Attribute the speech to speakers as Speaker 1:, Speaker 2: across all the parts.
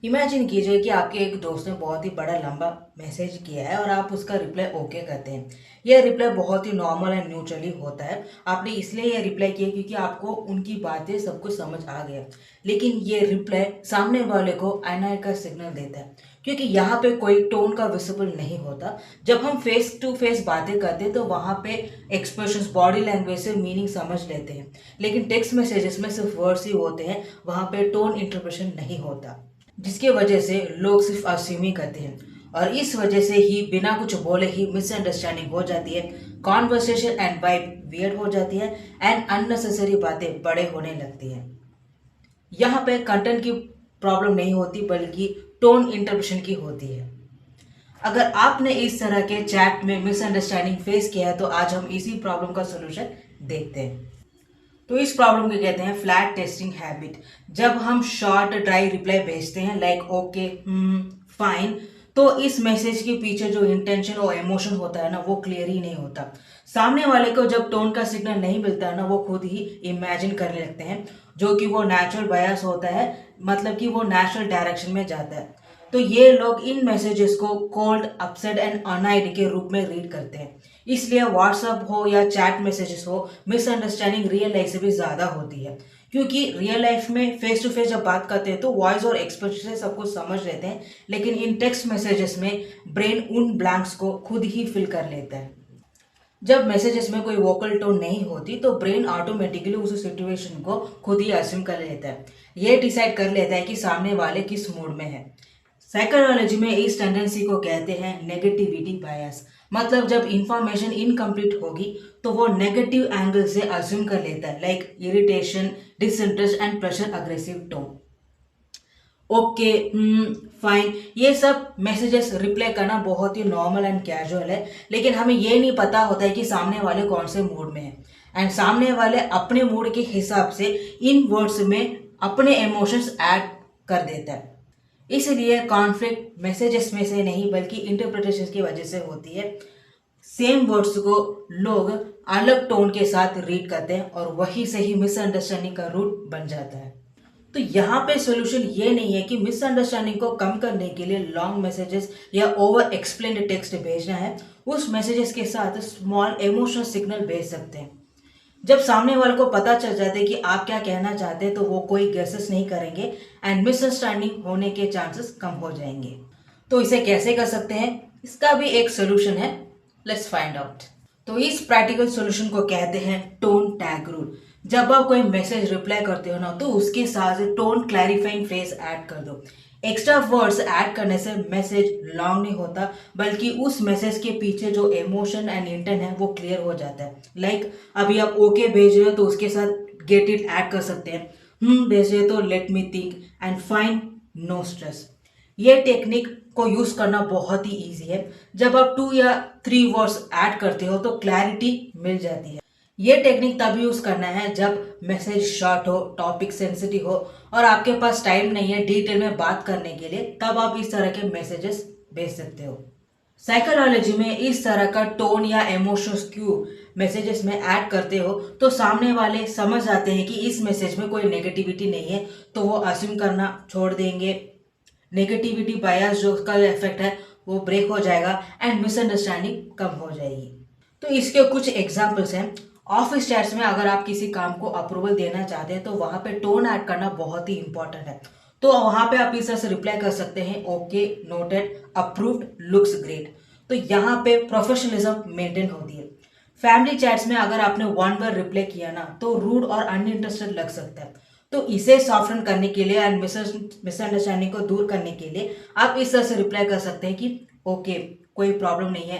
Speaker 1: Imagine कीजिए कि आपके एक दोस्त ने बहुत ही बड़ा लंबा मैसेज किया है और आप उसका रिप्लाई ओके करते हैं। यह रिप्लाई बहुत ही नॉर्मल एंड न्यूट्रली होता है। आपने इसलिए यह रिप्लाई किया क्योंकि आपको उनकी बातें सब कुछ समझ आ गया। लेकिन ये रिप्लाई सामने वाले को अनॉय का सिग्नल देता है, क्योंकि यहाँ पे कोई टोन का विजिबल नहीं होता। जब हम फेस टू फेस बातें करते हैं तो वहाँ पे एक्सप्रेशंस, बॉडी लैंग्वेज से मीनिंग समझ लेते हैं। लेकिन टेक्स्ट मैसेजेस में सिर्फ वर्ड्स ही होते हैं, वहाँ पे टोन इंटरप्रेशन नहीं होता, जिसकी वजह से लोग सिर्फ अस्यूम ही करते हैं। और इस वजह से ही बिना कुछ बोले ही मिसअंडरस्टैंडिंग हो जाती है, कॉन्वर्सेशन एंड वाइब वियर्ड हो जाती है एंड अननेसेसरी बातें बड़े होने लगती हैं। यहाँ पे कंटेंट की प्रॉब्लम नहीं होती, बल्कि टोन इंटरप्रेशन की होती है। अगर आपने इस तरह के चैट में मिसअंडरस्टैंडिंग फेस किया है तो आज हम इसी प्रॉब्लम का सोल्यूशन देखते हैं। तो इस प्रॉब्लम को कहते हैं फ्लैट टेस्टिंग हैबिट। जब हम शॉर्ट ड्राई रिप्लाई भेजते हैं लाइक ओके, फाइन, तो इस मैसेज के पीछे जो इंटेंशन और इमोशन होता है ना, वो क्लियर ही नहीं होता। सामने वाले को जब टोन का सिग्नल नहीं मिलता है ना, वो खुद ही इमेजिन करने लगते हैं, जो कि वो नेचुरल बायस होता है, मतलब कि वो नेचुरल डायरेक्शन में जाता है। तो ये लोग इन मैसेजेस को कोल्ड, अपसेट एंड अनआइड के रूप में रीड करते हैं। इसलिए व्हाट्सएप हो या चैट मैसेजेस हो, मिसअंडरस्टैंडिंग रियल लाइफ से भी ज़्यादा होती है। क्योंकि रियल लाइफ में फेस टू फेस जब बात करते हैं तो वॉइस और एक्सप्रेशन से सब कुछ समझ लेते हैं, लेकिन इन टेक्स्ट मैसेजेस में ब्रेन उन ब्लैंक्स को खुद ही फिल कर लेता है। जब मैसेजेस में कोई वोकल टोन नहीं होती तो ब्रेन ऑटोमेटिकली उस सिचुएशन को खुद ही अस्यूम कर लेता है। ये डिसाइड कर लेता है कि सामने वाले किस मूड में है। साइकोलॉजी में इस टेंडेंसी को कहते हैं नेगेटिविटी बायस। मतलब जब इंफॉर्मेशन इनकम्प्लीट होगी तो वो नेगेटिव एंगल से अज्यूम कर लेता है, like irritation, disinterest and pressure aggressive tone. Okay, fine, ये सब मैसेजेस रिप्लाई करना बहुत ही नॉर्मल एंड कैजुअल है। लेकिन हमें ये नहीं पता होता है कि सामने वाले कौन से मूड में है, एंड सामने वाले अपने मूड के हिसाब से इन वर्ड्स में अपने इमोशंस ऐड कर देता है। इसलिए कॉन्फ्लिक्ट मैसेजेस में से नहीं बल्कि इंटरप्रिटेशन की वजह से होती है। सेम वर्ड्स को लोग अलग टोन के साथ रीड करते हैं और वही सही मिसअंडरस्टैंडिंग का रूट बन जाता है। तो यहाँ पे सॉल्यूशन ये नहीं है कि मिसअंडरस्टैंडिंग को कम करने के लिए लॉन्ग मैसेजेस या ओवर एक्सप्लेन्ड टेक्स्ट भेजना है। उस मैसेजेस के साथ स्मॉल इमोशनल सिग्नल भेज सकते हैं। जब सामने वाले को पता चल जाता है कि आप क्या कहना चाहते हैं तो वो कोई गेसेस नहीं करेंगे एंड मिसअंडरस्टैंडिंग होने के चांसेस कम हो जाएंगे। तो इसे कैसे कर सकते हैं, इसका भी एक सोल्यूशन है। Let's find out. तो इस प्रैक्टिकल सोल्यूशन को कहते हैं टोन टैग रूल। जब आप कोई मैसेज रिप्लाई करते हो ना, तो उसके साथ टोन क्लैरिफाइंग फ्रेज ऐड कर दो। एक्स्ट्रा वर्ड्स ऐड करने से मैसेज लॉन्ग नहीं होता, बल्कि उस मैसेज के पीछे जो इमोशन एंड इंटेंट है वो क्लियर हो जाता है। लाइक अभी आप ओके भेज रहे हो तो उसके साथ गेट इट ऐड कर सकते हैं। भेज रहे हो तो let me think and fine, no stress. ये टेक्निक को यूज करना बहुत ही इजी है। जब आप 2 या 3 वर्ड्स ऐड करते हो तो क्लैरिटी मिल जाती है। ये टेक्निक तब यूज करना है जब मैसेज शॉर्ट हो, टॉपिक सेंसिटिव हो और आपके पास टाइम नहीं है डिटेल में बात करने के लिए, तब आप इस तरह के मैसेजेस भेज सकते हो। साइकोलॉजी में इस तरह का टोन या इमोशंस क्यू मैसेजेस में ऐड करते हो तो सामने वाले समझ आते हैं कि इस मैसेज में कोई नेगेटिविटी नहीं है, तो वो अस्यूम करना छोड़ देंगे। नेगेटिविटी बायस जो उसका इफेक्ट है वो ब्रेक हो जाएगा एंड मिसअंडरस्टैंडिंग कम हो जाएगी। तो इसके कुछ एग्जांपल्स हैं। ऑफिस चैट्स में अगर आप किसी काम को अप्रूवल देना चाहते हैं तो वहां पे टोन ऐड करना बहुत ही इंपॉर्टेंट है। तो वहां पे आप इस तरह से रिप्लाई कर सकते हैं, okay, noted, approved, looks great. तो यहाँ पे प्रोफेशनलिज्म मेंटेन होती है। फैमिली चैट्स में अगर आपने वन वर्ड रिप्लाई किया ना तो रूड और अनइंटरेस्टेड लग सकता है। तो इसे सॉफ्टन करने के लिए एंड मिसअंडरस्टैंडिंग को दूर करने के लिए आप इस तरह से रिप्लाई कर सकते हैं कि ओके, कोई प्रॉब्लम नहीं है,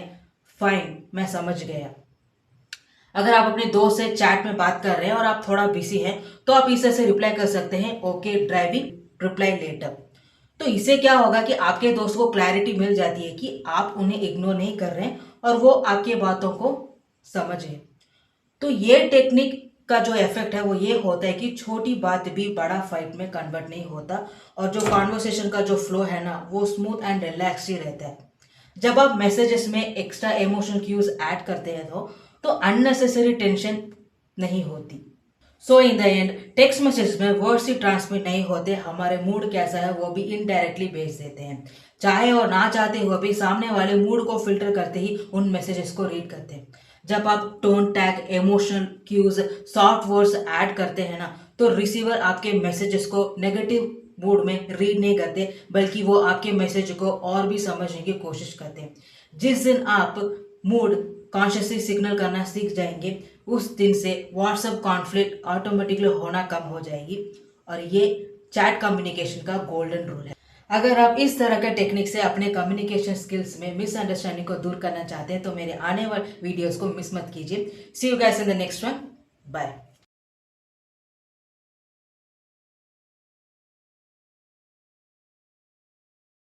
Speaker 1: फाइन, मैं समझ गया। अगर आप अपने दोस्त से चैट में बात कर रहे हैं और आप थोड़ा बिजी हैं तो आप इस तरह से रिप्लाई कर सकते हैं, ओके, ड्राइविंग, रिप्लाई लेटर। तो इससे क्या होगा कि आपके दोस्त को क्लैरिटी मिल जाती है कि आप उन्हें इग्नोर नहीं कर रहे हैं और वो आपकी बातों को समझे। तो ये टेक्निक का जो इफेक्ट है वो ये होता है कि छोटी बात भी बड़ा फाइट में कन्वर्ट नहीं होता और जो कॉन्वर्सेशन का जो फ्लो है ना वो स्मूथ एंड रिलैक्स ही रहता है। जब आप मैसेजेस में एक्स्ट्रा इमोशनल क्यूज ऐड करते हैं तो अननेसेसरी टेंशन नहीं होती। So in the end text message में वर्ड्स ही ट्रांसमिट नहीं होते, हमारे मूड कैसा है वो भी इनडायरेक्टली भेज देते हैं। चाहे और ना चाहते हुए भी सामने वाले मूड को फिल्टर करते ही उन मैसेजेस को रीड करते हैं। जब आप tone tag, emotional cues, soft words add करते हैं ना, तो रिसीवर आपके मैसेजेस को नेगेटिव मूड में रीड नहीं करते, बल्कि वो आपके मैसेज को और भी समझने की कोशिश करते हैं। जिस दिन आप मूड कॉन्शियसली सिग्नल करना सीख जाएंगे, उस दिन से व्हाट्सएप कॉन्फ्लिक्ट ऑटोमेटिकली होना कम हो जाएगी। और ये चैट कम्युनिकेशन का गोल्डन रूल है। अगर आप इस तरह के टेक्निक से अपने कम्युनिकेशन स्किल्स में मिसअंडरस्टैंडिंग को दूर करना चाहते हैं तो मेरे आने वाले वीडियोस को मिस मत कीजिए। See you guys in the next one. Bye.